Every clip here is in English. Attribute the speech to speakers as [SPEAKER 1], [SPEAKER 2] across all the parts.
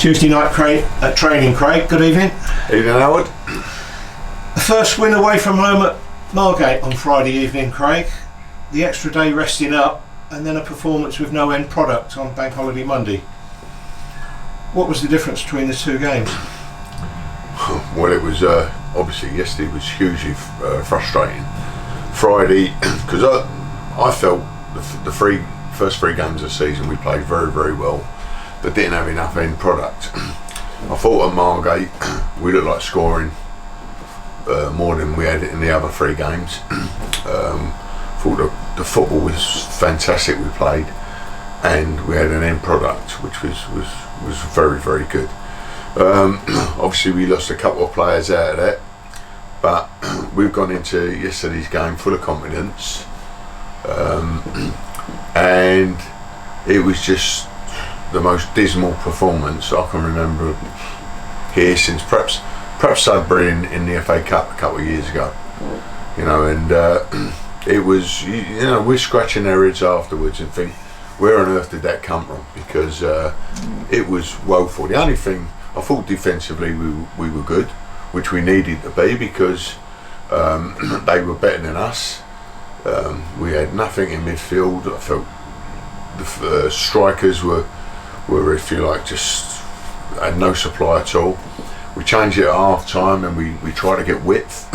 [SPEAKER 1] Tuesday night training, Craig. Good evening.
[SPEAKER 2] Evening, Howard.
[SPEAKER 1] The first win away from home at Margate on Friday evening, Craig. The extra day resting up, and then a performance with no end product on Bank Holiday Monday. What was the difference between the two games?
[SPEAKER 2] Well, it was obviously yesterday was hugely frustrating. Friday, because I felt the first three games of the season we played very, very well, but didn't have enough end product. I thought at Margate we looked like scoring more than we had in the other three games. Thought the football was fantastic we played, and we had an end product which was very, very good. Obviously we lost a couple of players out of that, but we've gone into yesterday's game full of confidence, and it was just the most dismal performance I can remember here since perhaps Sudbury in the FA Cup a couple of years ago, and it was, we're scratching our heads afterwards and think, where on earth did that come from? Because it was woeful. The only thing, I thought defensively we were good, which we needed to be, because they were better than us. We had nothing in midfield. I felt the strikers were, if you like, just had no supply at all. We changed it at half time, and we tried to get width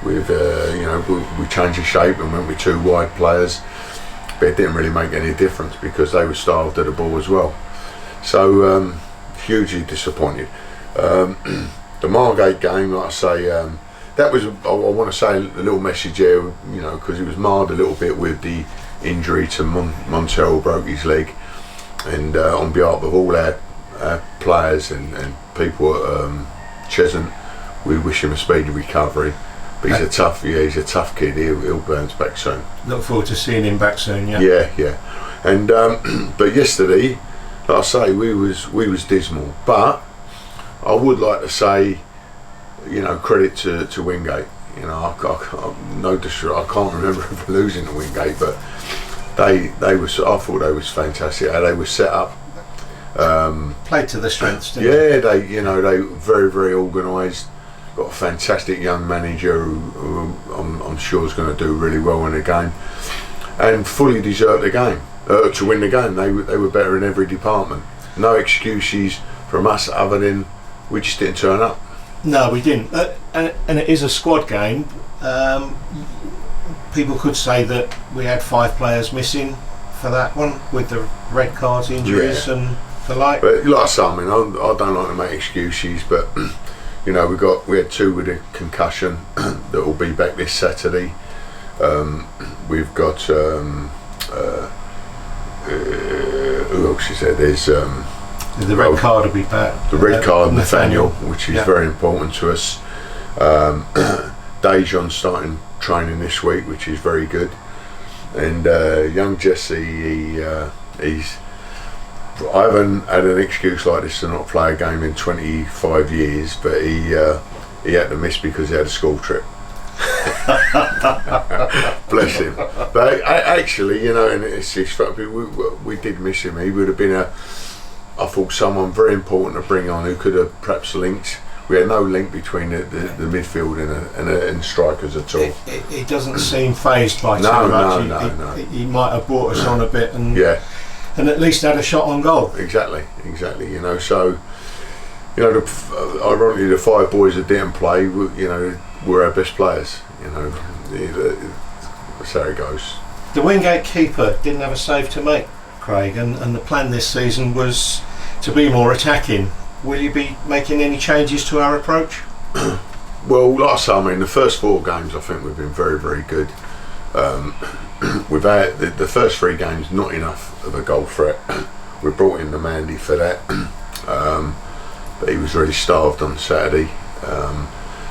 [SPEAKER 2] with we changed the shape and went with two wide players, but it didn't really make any difference because they were starved of the ball as well. So hugely disappointed. The Margate game, like I say, that was, I want to say, a little message there, because it was marred a little bit with the injury to Montel, broke his leg, and on behalf of all our players and people at Cheshunt, we wish him a speedy recovery. But he's a tough kid. He'll bounce back soon.
[SPEAKER 1] Look forward to seeing him back soon. Yeah.
[SPEAKER 2] Yeah. And but yesterday, like I say, we was dismal. But I would like to say, credit to Wingate. No disrespect, I can't remember ever losing to Wingate, but they were. I thought they was fantastic. How they were set up.
[SPEAKER 1] Played to the strengths, didn't they?
[SPEAKER 2] Yeah, they were very, very organised. Got a fantastic young manager who I'm sure is going to do really well in the game, and fully deserved the game to win the game. They were better in every department. No excuses from us other than we just didn't turn up.
[SPEAKER 1] No, we didn't. And it is a squad game. People could say that we had 5 players missing for that one with the red cards, injuries, and the like. But
[SPEAKER 2] like I say, I don't like to make excuses, but. We had 2 with a concussion that will be back this Saturday. We've got who else is there? There's
[SPEAKER 1] the red card will be back.
[SPEAKER 2] The red card, Nathaniel, which is very important to us. Dejon starting training this week, which is very good. And young Jesse, he's. I haven't had an excuse like this to not play a game in 25 years, but he had to miss because he had a school trip. Bless him. But actually, and we did miss him. He would have been I thought, someone very important to bring on who could have perhaps linked. We had no link between the midfield and strikers at all.
[SPEAKER 1] He doesn't seem phased by too much. No. He might have brought us on a bit and at least had a shot on goal.
[SPEAKER 2] Exactly. So, ironically, the 5 boys that didn't play, were our best players. That's how it goes.
[SPEAKER 1] The Wingate keeper didn't have a save to make, Craig, and the plan this season was to be more attacking. Will you be making any changes to our approach?
[SPEAKER 2] Well, like I say, the first 4 games I think we've been very, very good. We've had the first 3 games not enough of a goal threat. We brought in the Mandy for that, but he was really starved on Saturday.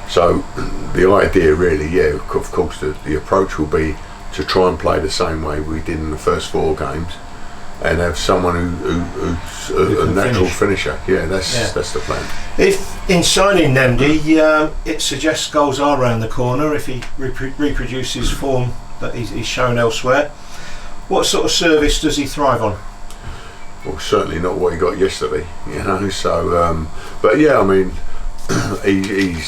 [SPEAKER 2] So the idea really, of course, the approach will be to try and play the same way we did in the first 4 games, and have someone who's a natural finisher. That's the plan.
[SPEAKER 1] If in signing Nemdi, it suggests goals are around the corner if he reproduces form that he's shown elsewhere, what sort of service does he thrive on?
[SPEAKER 2] well, certainly not what he got yesterday, you know. So, but yeah, I mean, he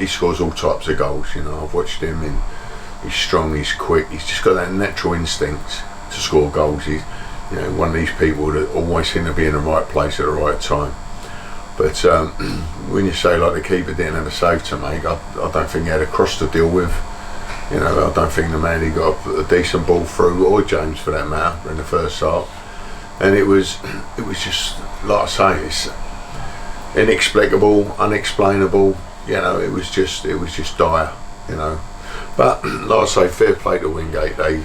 [SPEAKER 2] scores all types of goals. You know, I've watched him, and he's strong, he's quick, he's just got that natural instinct to score goals. He's, you know, one of these people that always seem to be in the right place at the right time. But when you say like the keeper didn't have a save to make, I don't think he had a cross to deal with. You know, I don't think the man he got a decent ball through, or James for that matter, in the first half. And it was just, like I say, it's inexplicable, unexplainable. You know, it was just dire. You know, but like I say, fair play to Wingate. They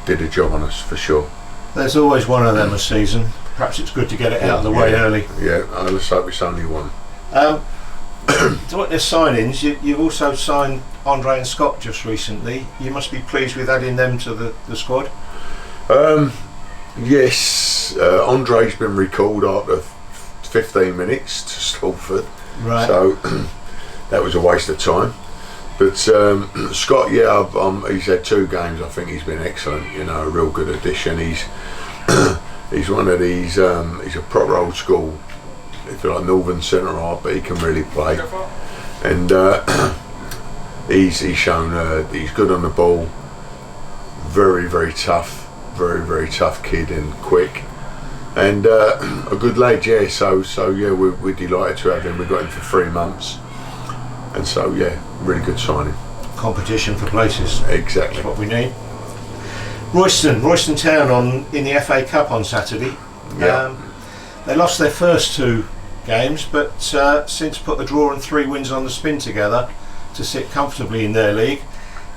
[SPEAKER 2] did a job on us for sure.
[SPEAKER 1] There's always one of them a season. Perhaps it's good to get it out of the way early.
[SPEAKER 2] Yeah, let's hope it's only one.
[SPEAKER 1] To what their signings, you've also signed Andre and Scott just recently. You must be pleased with adding them to the squad.
[SPEAKER 2] Yes, Andre's been recalled after 15 minutes to Salford,
[SPEAKER 1] Right.
[SPEAKER 2] so that was a waste of time. But Scott, yeah, he's had 2 games. I think he's been excellent. You know, a real good addition. He's one of these. He's a proper old school, if you like, northern centre half, but he can really play. And he's shown he's good on the ball. Very, very tough. Very, very tough kid and quick. And a good lad, yeah. So yeah, we're delighted to have him. We got him for 3 months. And so yeah, really good signing.
[SPEAKER 1] Competition for places.
[SPEAKER 2] Exactly.
[SPEAKER 1] That's what we need. Royston Town in the FA Cup on Saturday.
[SPEAKER 2] Yeah.
[SPEAKER 1] They lost their first 2 games, but since put the draw and 3 wins on the spin together to sit comfortably in their league.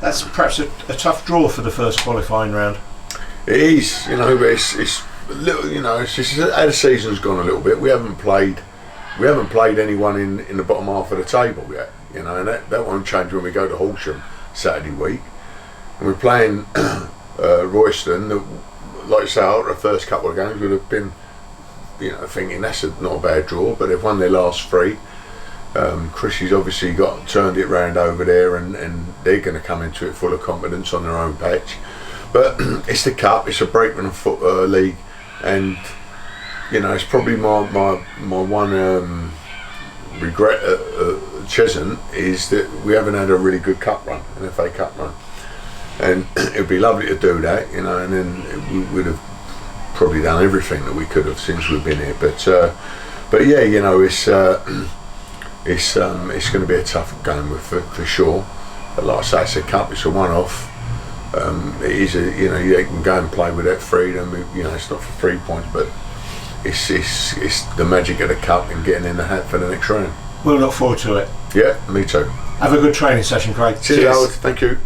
[SPEAKER 1] That's perhaps a tough draw for the first qualifying round.
[SPEAKER 2] It is, you know, but it's a little, you know, it's just how the season's gone a little bit. We haven't played anyone in the bottom half of the table yet, you know, and that won't change when we go to Horsham Saturday week. And we're playing Royston, like you say, after the first couple of games would have been, you know, thinking that's not a bad draw, but they've won their last 3. Chrissy's obviously turned it round over there, and they're going to come into it full of confidence on their own patch. But it's the cup, it's a Brakeman league, and you know, it's probably my one regret at Cheshunt is that we haven't had a really good cup run, an FA Cup run, and it would be lovely to do that, you know, and then we would have probably done everything that we could have since we've been here. But yeah, you know, it's going to be a tough game for sure. But like I say, it's a cup, it's a one-off. It is you know, you can go and play with that freedom. You know, it's not for 3 points, but it's the magic of the cup and getting in the hat for the next round.
[SPEAKER 1] We'll look forward to it.
[SPEAKER 2] Yeah, me too.
[SPEAKER 1] Have a good training session, Craig.
[SPEAKER 2] Cheers, Howard. Thank you.